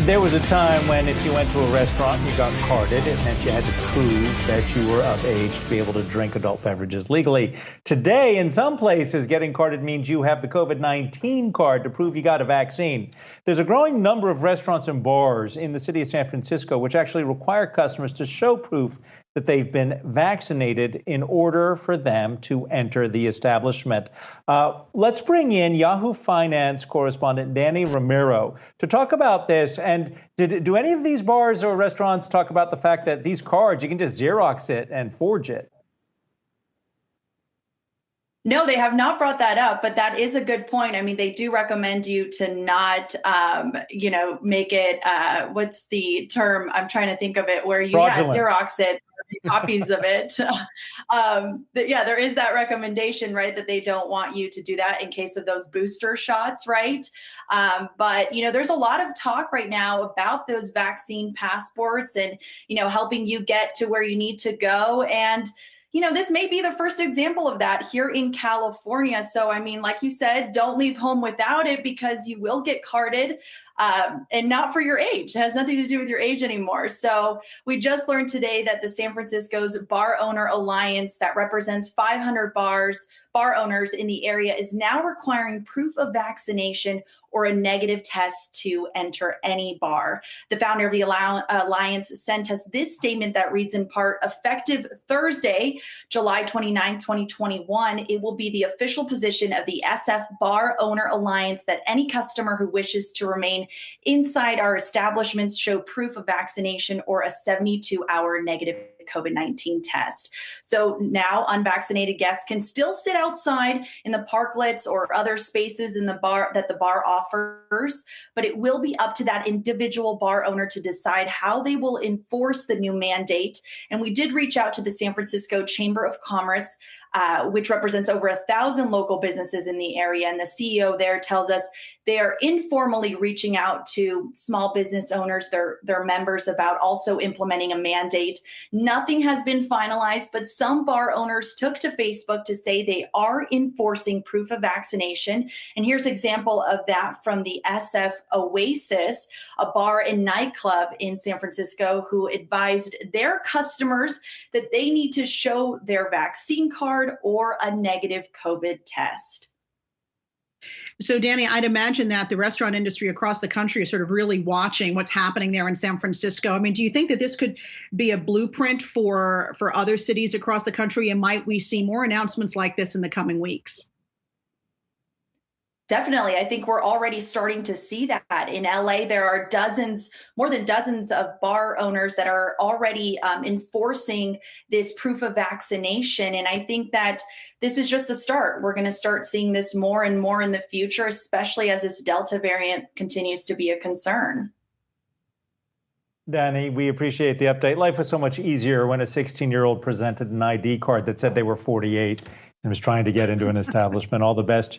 There was a time when if you went to a restaurant and you got carded, it meant you had to prove that you were of age to be able to drink adult beverages legally. Today, in some places, getting carded means you have the COVID-19 card to prove you got a vaccine. There's a growing number of restaurants and bars in the city of San Francisco which actually require customers to show proof that they've been vaccinated in order for them to enter the establishment. Let's bring in Yahoo Finance correspondent Danny Ramiro to talk about this. And do any of these bars or restaurants talk about the fact that these cards, you can just Xerox it and forge it? No, they have not brought that up, but that is a good point. I mean, they do recommend you to not, make it, what's the term? I'm trying to think of it, where you Xerox it, copies of it. There is that recommendation, right, that they don't want you to do that in case of those booster shots, right? But there's a lot of talk right now about those vaccine passports and, helping you get to where you need to go. And this may be the first example of that here in California. So, I mean, like you said, don't leave home without it because you will get carded. And not for your age. It has nothing to do with your age anymore. So we just learned today that the San Francisco's Bar Owner Alliance that represents 500 bar owners in the area is now requiring proof of vaccination or a negative test to enter any bar. The founder of the Alliance sent us this statement that reads in part, effective Thursday, July 29, 2021, it will be the official position of the SF Bar Owner Alliance that any customer who wishes to remain inside our establishments show proof of vaccination or a 72-hour negative COVID-19 test. So now unvaccinated guests can still sit outside in the parklets or other spaces in the bar that the bar offers, but it will be up to that individual bar owner to decide how they will enforce the new mandate. And we did reach out to the San Francisco Chamber of Commerce, which represents over 1,000 local businesses in the area. And the CEO there tells us they are informally reaching out to small business owners, their members, about also implementing a mandate. Nothing has been finalized, but some bar owners took to Facebook to say they are enforcing proof of vaccination. And here's an example of that from the SF Oasis, a bar and nightclub in San Francisco, who advised their customers that they need to show their vaccine card or a negative COVID test. So, Danny, I'd imagine that the restaurant industry across the country is sort of really watching what's happening there in San Francisco. I mean, do you think that this could be a blueprint for other cities across the country? And might we see more announcements like this in the coming weeks? Definitely. I think we're already starting to see that. In LA, there are more than dozens of bar owners that are already enforcing this proof of vaccination. And I think that this is just a start. We're going to start seeing this more and more in the future, especially as this Delta variant continues to be a concern. Danny, we appreciate the update. Life was so much easier when a 16-year-old presented an ID card that said they were 48 and was trying to get into an establishment. All the best.